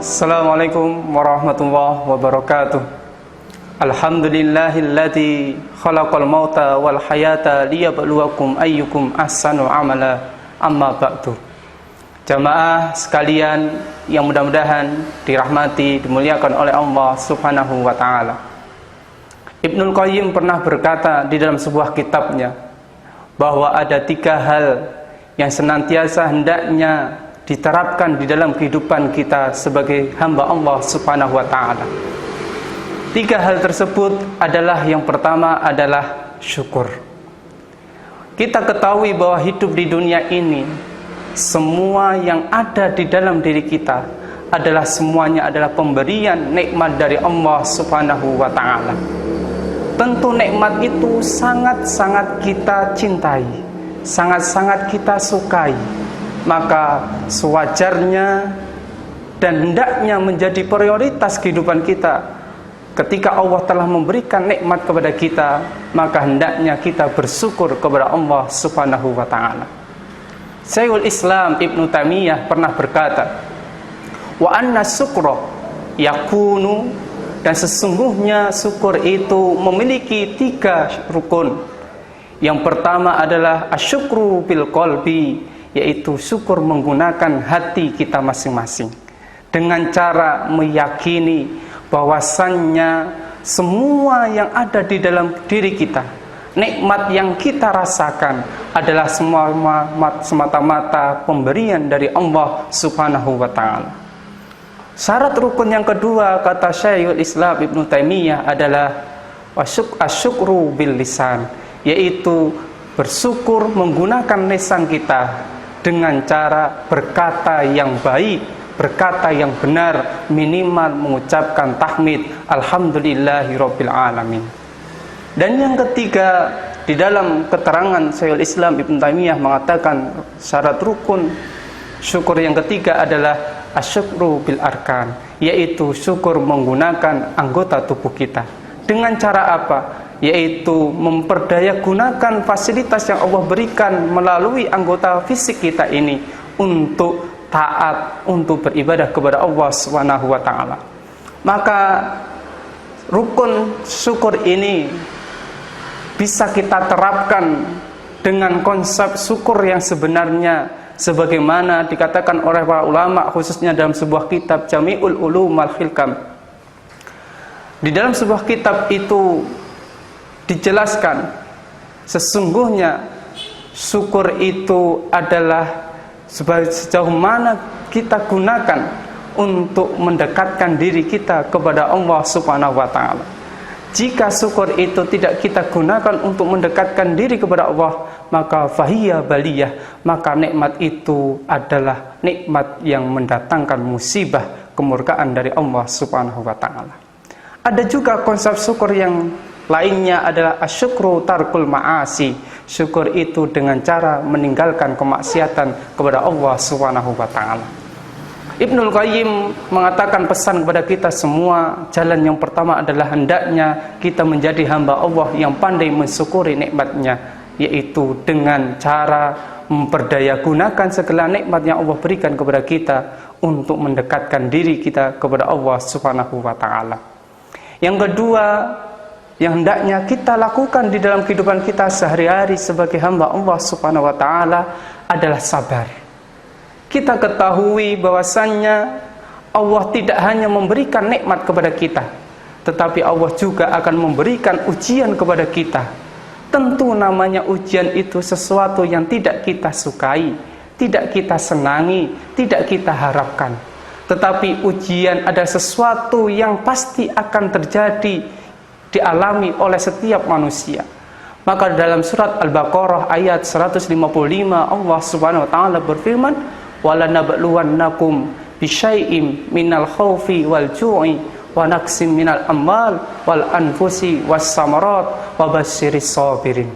Assalamualaikum warahmatullahi wabarakatuh. Alhamdulillahilladzi khalaqal mauta wal hayata liyabluwakum ayyukum ahsanu amala. Amma ba'du. Jamaah sekalian yang mudah-mudahan dirahmati, dimuliakan oleh Allah Subhanahu wa taala. Ibnul Qayyim pernah berkata di dalam sebuah kitabnya bahwa ada 3 hal yang senantiasa hendaknya diterapkan di dalam kehidupan kita sebagai hamba Allah Subhanahu wa taala. 3 hal tersebut adalah, yang pertama adalah syukur. Kita ketahui bahwa hidup di dunia ini, semua yang ada di dalam diri kita adalah semuanya adalah pemberian nikmat dari Allah Subhanahu wa taala. Tentu nikmat itu sangat-sangat kita cintai, sangat-sangat kita sukai. Maka sewajarnya dan hendaknya menjadi prioritas kehidupan kita. Ketika Allah telah memberikan nikmat kepada kita, maka hendaknya kita bersyukur kepada Allah Subhanahu wa taala. Syekhul Islam Ibnu Taimiyah pernah berkata, "Wa anna syukra yakunu," dan sesungguhnya syukur itu memiliki 3 rukun. Yang pertama adalah asyukru bil qalbi, yaitu syukur menggunakan hati kita masing-masing dengan cara meyakini bahwasannya semua yang ada di dalam diri kita, nikmat yang kita rasakan adalah semata-mata pemberian dari Allah Subhanahu wa taala. Syarat rukun yang kedua, kata Syekhul Islam Ibnu Taimiyah, adalah asyukru bil lisan, yaitu bersyukur menggunakan lisan kita dengan cara berkata yang baik, berkata yang benar, minimal mengucapkan tahmid alhamdulillahirabbil alamin. Dan yang ketiga, di dalam keterangan Syekhul Islam Ibnu Taimiyah mengatakan syarat rukun syukur yang ketiga adalah asyukru bil arkan, yaitu syukur menggunakan anggota tubuh kita. Dengan cara apa? Yaitu memperdayagunakan fasilitas yang Allah berikan melalui anggota fisik kita ini untuk taat, untuk beribadah kepada Allah Subhanahu wa taala. Maka rukun syukur ini bisa kita terapkan dengan konsep syukur yang sebenarnya, sebagaimana dikatakan oleh para ulama, khususnya dalam sebuah kitab Jami'ul Ulum wal Hikam. Di dalam sebuah kitab itu dijelaskan sesungguhnya syukur itu adalah sejauh mana kita gunakan untuk mendekatkan diri kita kepada Allah Subhanahu wa taala. Jika syukur itu tidak kita gunakan untuk mendekatkan diri kepada Allah, maka fahiya baliyah, maka nikmat itu adalah nikmat yang mendatangkan musibah, kemurkaan dari Allah Subhanahu wa taala. Ada juga konsep syukur yang lainnya adalah asyukru tarkul ma'asi. Syukur itu dengan cara meninggalkan kemaksiatan kepada Allah Subhanahu wa taala. Ibnul Qayyim mengatakan pesan kepada kita semua, jalan yang pertama adalah hendaknya kita menjadi hamba Allah yang pandai mensyukuri nikmatnya, yaitu dengan cara memperdayagunakan segala nikmat yang Allah berikan kepada kita untuk mendekatkan diri kita kepada Allah Subhanahu wa taala. Yang kedua, yang hendaknya kita lakukan di dalam kehidupan kita sehari-hari sebagai hamba Allah Subhanahu wa taala adalah sabar. Kita ketahui bahwasannya Allah tidak hanya memberikan nikmat kepada kita, tetapi Allah juga akan memberikan ujian kepada kita. Tentu namanya ujian itu sesuatu yang tidak kita sukai, tidak kita senangi, tidak kita harapkan. Tetapi ujian ada sesuatu yang pasti akan terjadi, dialami oleh setiap manusia. Maka dalam surat Al-Baqarah ayat 155 Allah Subhanahu wa taala berfirman, "Walanabluwannakum bisyai'im minal khaufi wal ju'i wa naqsim minal amwal wal anfusi was samarat wa basyiris sabirin."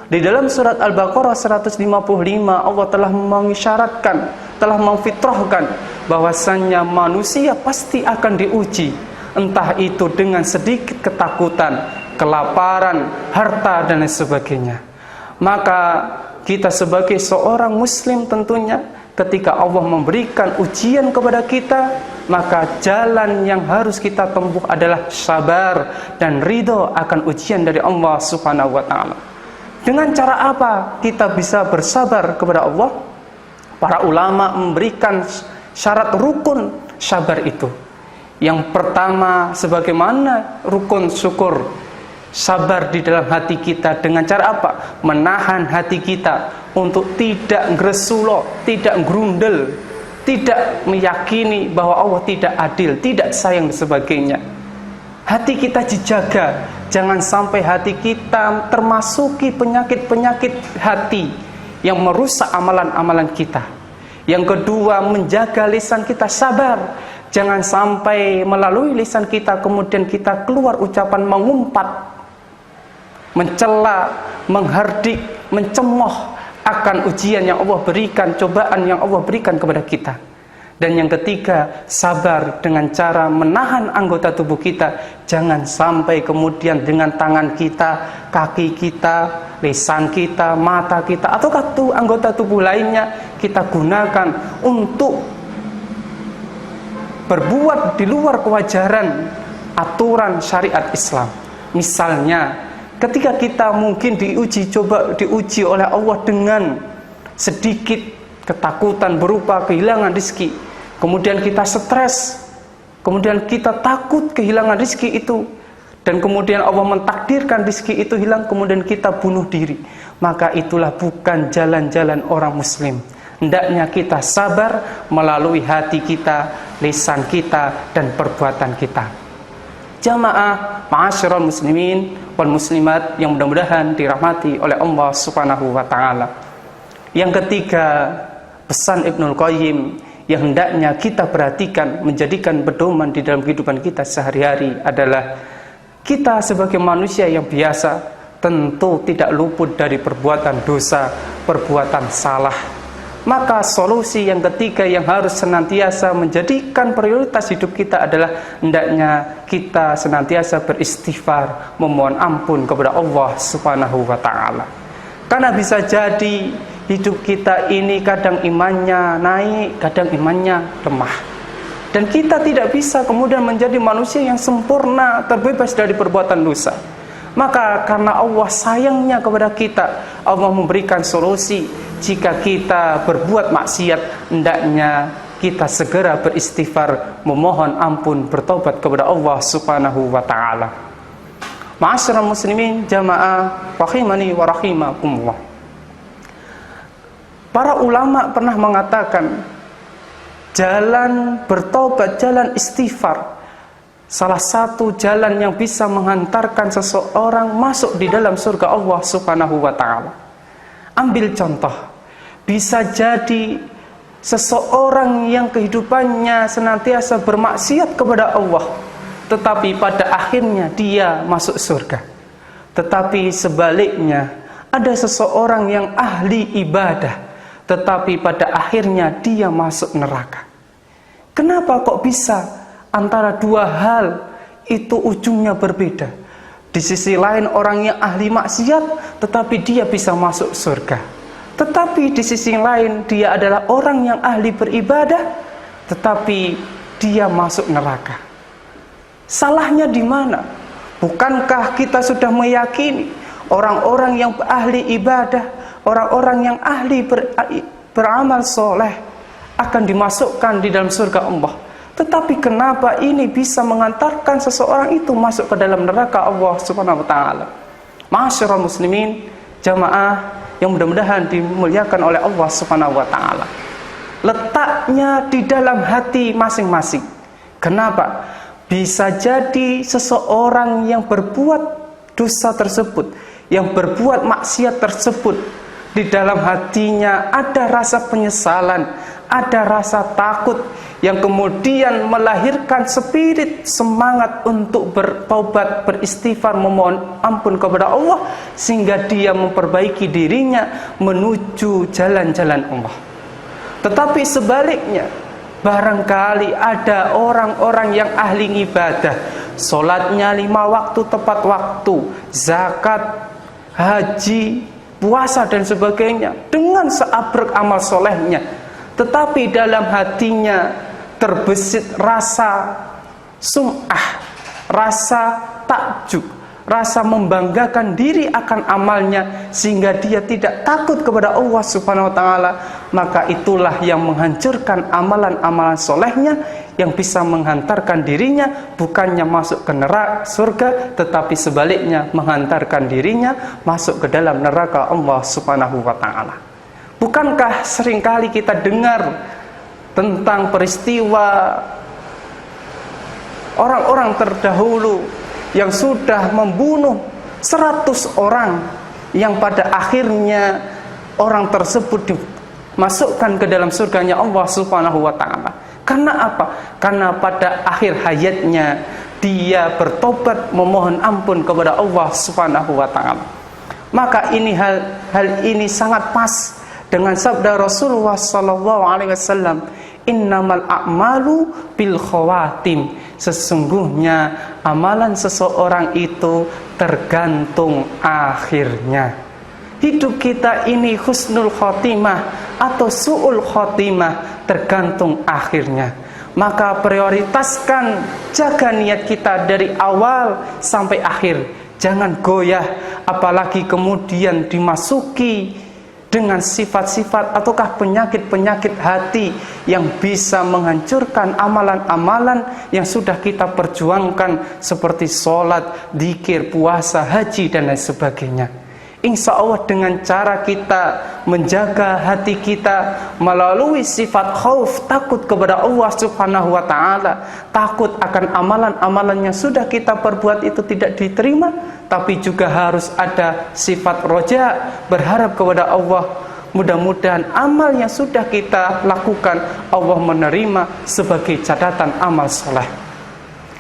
Di dalam surat Al-Baqarah 155 Allah telah mengisyaratkan, telah memfitrahkan bahwasannya manusia pasti akan diuji, entah itu dengan sedikit ketakutan, kelaparan, harta dan lain sebagainya. Maka kita sebagai seorang muslim tentunya ketika Allah memberikan ujian kepada kita, maka jalan yang harus kita tempuh adalah sabar dan ridho akan ujian dari Allah Subhanahu wa ta'ala. Dengan cara apa kita bisa bersabar kepada Allah? Para ulama memberikan syarat rukun sabar itu. Yang pertama, sebagaimana rukun syukur, sabar di dalam hati kita dengan cara apa? Menahan hati kita untuk tidak ngresulo, tidak gerundel, tidak meyakini bahwa Allah tidak adil, tidak sayang dan sebagainya. Hati kita dijaga, jangan sampai hati kita termasuki penyakit-penyakit hati yang merusak amalan-amalan kita. Yang kedua, menjaga lisan kita sabar. Jangan sampai melalui lisan kita kemudian kita keluar ucapan mengumpat, mencela, menghardik, mencemooh akan ujian yang Allah berikan, cobaan yang Allah berikan kepada kita. Dan yang ketiga, sabar dengan cara menahan anggota tubuh kita. Jangan sampai kemudian dengan tangan kita, kaki kita, lisan kita, mata kita, atau anggota tubuh lainnya kita gunakan untuk berbuat di luar kewajaran aturan syariat Islam. Misalnya, ketika kita mungkin diuji oleh Allah dengan sedikit ketakutan berupa kehilangan rezeki, kemudian kita stres, kemudian kita takut kehilangan rezeki itu, dan kemudian Allah mentakdirkan rezeki itu hilang, kemudian kita bunuh diri, maka itulah bukan jalan-jalan orang muslim. Hendaknya kita sabar melalui hati kita, lisan kita, dan perbuatan kita. Jamaah ma'asyiral muslimin wal muslimat yang mudah-mudahan dirahmati oleh Allah Subhanahu wa taala. Yang ketiga, pesan Ibnul Qayyim yang hendaknya kita perhatikan, menjadikan pedoman di dalam kehidupan kita sehari-hari adalah kita sebagai manusia yang biasa tentu tidak luput dari perbuatan dosa, perbuatan salah. Maka solusi yang ketiga yang harus senantiasa menjadikan prioritas hidup kita adalah hendaknya kita senantiasa beristighfar, memohon ampun kepada Allah Subhanahu wa ta'ala. Karena bisa jadi hidup kita ini kadang imannya naik, kadang imannya lemah. Dan kita tidak bisa kemudian menjadi manusia yang sempurna, terbebas dari perbuatan dosa. Maka karena Allah sayangnya kepada kita, Allah memberikan solusi. Jika kita berbuat maksiat, hendaknya kita segera beristighfar, memohon ampun, bertobat kepada Allah Subhanahu wa ta'ala. Ma'asyiral muslimin jamaah rahimani wa rahimakumullah. Para ulama pernah mengatakan, jalan bertobat, jalan istighfar, salah satu jalan yang bisa menghantarkan seseorang masuk di dalam surga Allah Subhanahu wa ta'ala. Ambil contoh, bisa jadi seseorang yang kehidupannya senantiasa bermaksiat kepada Allah, tetapi pada akhirnya dia masuk surga. Tetapi sebaliknya, ada seseorang yang ahli ibadah, tetapi pada akhirnya dia masuk neraka. Kenapa kok bisa antara dua hal itu ujungnya berbeda? Di sisi lain orang yang ahli maksiat, tetapi dia bisa masuk surga. Tetapi di sisi lain dia adalah orang yang ahli beribadah, tetapi dia masuk neraka. Salahnya di mana? Bukankah kita sudah meyakini orang-orang yang ahli ibadah, orang-orang yang ahli beramal soleh akan dimasukkan di dalam surga Allah? Tetapi kenapa ini bisa mengantarkan seseorang itu masuk ke dalam neraka Allah Subhanahu wa ta'ala? Ma'asyiral muslimin jamaah yang mudah-mudahan dimuliakan oleh Allah Subhanahu wa ta'ala, letaknya di dalam hati masing-masing. Kenapa? Bisa jadi seseorang yang berbuat dosa tersebut, yang berbuat maksiat tersebut, di dalam hatinya ada rasa penyesalan, ada rasa takut, yang kemudian melahirkan spirit semangat untuk bertaubat, beristighfar, memohon ampun kepada Allah, sehingga dia memperbaiki dirinya menuju jalan-jalan Allah. Tetapi sebaliknya, barangkali ada orang-orang yang ahli ibadah, sholatnya 5 waktu tepat waktu, zakat, haji, puasa dan sebagainya, dengan seabrek amal solehnya, tetapi dalam hatinya terbesit rasa sum'ah, rasa takjub, rasa membanggakan diri akan amalnya, sehingga dia tidak takut kepada Allah Subhanahu wa taala, maka itulah yang menghancurkan amalan-amalan solehnya, yang bisa menghantarkan dirinya bukannya masuk ke neraka surga, tetapi sebaliknya menghantarkan dirinya masuk ke dalam neraka Allah Subhanahu wa taala. Bukankah seringkali kita dengar tentang peristiwa orang-orang terdahulu yang sudah membunuh 100 orang, yang pada akhirnya orang tersebut dimasukkan ke dalam surganya Allah Subhanahu wa taala. Karena apa? Karena pada akhir hayatnya dia bertobat memohon ampun kepada Allah Subhanahu wa taala. Maka ini hal ini sangat pas dengan sabda Rasulullah sallallahu alaihi wasallam, innamal a'malu bil khawatim. Sesungguhnya amalan seseorang itu tergantung akhirnya. Hidup kita ini husnul khotimah atau su'ul khotimah tergantung akhirnya. Maka prioritaskan, jaga niat kita dari awal sampai akhir. Jangan goyah, apalagi kemudian dimasuki dengan sifat-sifat ataukah penyakit-penyakit hati yang bisa menghancurkan amalan-amalan yang sudah kita perjuangkan, seperti sholat, dzikir, puasa, haji, dan lain sebagainya. Insya Allah dengan cara kita menjaga hati kita melalui sifat khauf, takut kepada Allah Subhanahu wa taala, takut akan amalan-amalan yang sudah kita perbuat itu tidak diterima, tapi juga harus ada sifat roja, berharap kepada Allah. Mudah-mudahan amal yang sudah kita lakukan Allah menerima sebagai catatan amal soleh.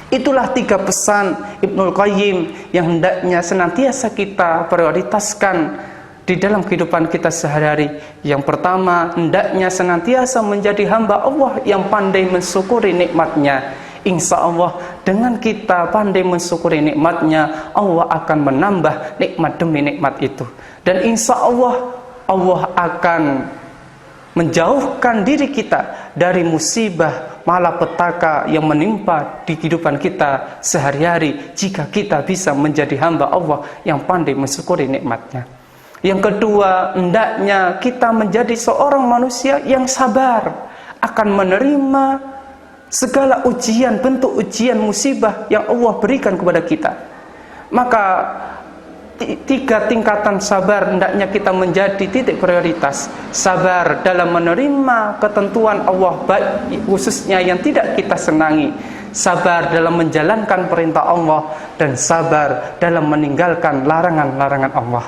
Itulah 3 pesan Ibnul Qayyim yang hendaknya senantiasa kita prioritaskan di dalam kehidupan kita sehari-hari. Yang pertama, hendaknya senantiasa menjadi hamba Allah yang pandai mensyukuri nikmatnya. Insya Allah dengan kita pandai mensyukuri nikmatnya, Allah akan menambah nikmat demi nikmat itu. Dan insya Allah, Allah akan menjauhkan diri kita dari musibah malapetaka yang menimpa di kehidupan kita sehari-hari, jika kita bisa menjadi hamba Allah yang pandai mensyukuri nikmatnya. Yang kedua, hendaknya kita menjadi seorang manusia yang sabar akan menerima segala ujian, bentuk ujian musibah yang Allah berikan kepada kita. Maka 3 tingkatan sabar hendaknya kita menjadi titik prioritas. Sabar dalam menerima ketentuan Allah, baik khususnya yang tidak kita senangi. Sabar dalam menjalankan perintah Allah, dan sabar dalam meninggalkan larangan-larangan Allah.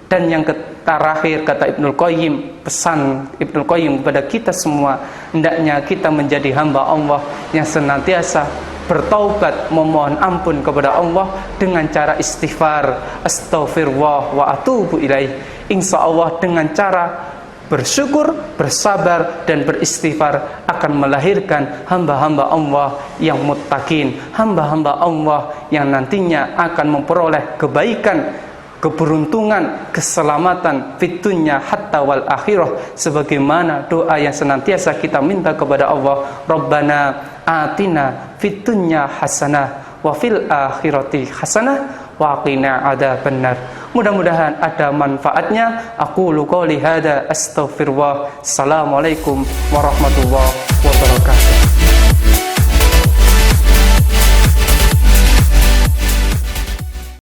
Dan yang terakhir, kata Ibnul Qayyim, pesan Ibnul Qayyim kepada kita semua, hendaknya kita menjadi hamba Allah yang senantiasa bertaubat, memohon ampun kepada Allah dengan cara istighfar, astaghfirullah wa atubu ilaih. Insya Allah dengan cara bersyukur, bersabar, dan beristighfar akan melahirkan hamba-hamba Allah yang muttaqin, hamba-hamba Allah yang nantinya akan memperoleh kebaikan, keberuntungan, keselamatan fid dunya hatta wal akhirah, sebagaimana doa yang senantiasa kita minta kepada Allah, Rabbana atina fid dunya hasanah wa fil akhirati hasanah wa qina adzabannar. Mudah-mudahan ada manfaatnya. Aku qouli hada astaghfirullah. Assalamualaikum warahmatullahi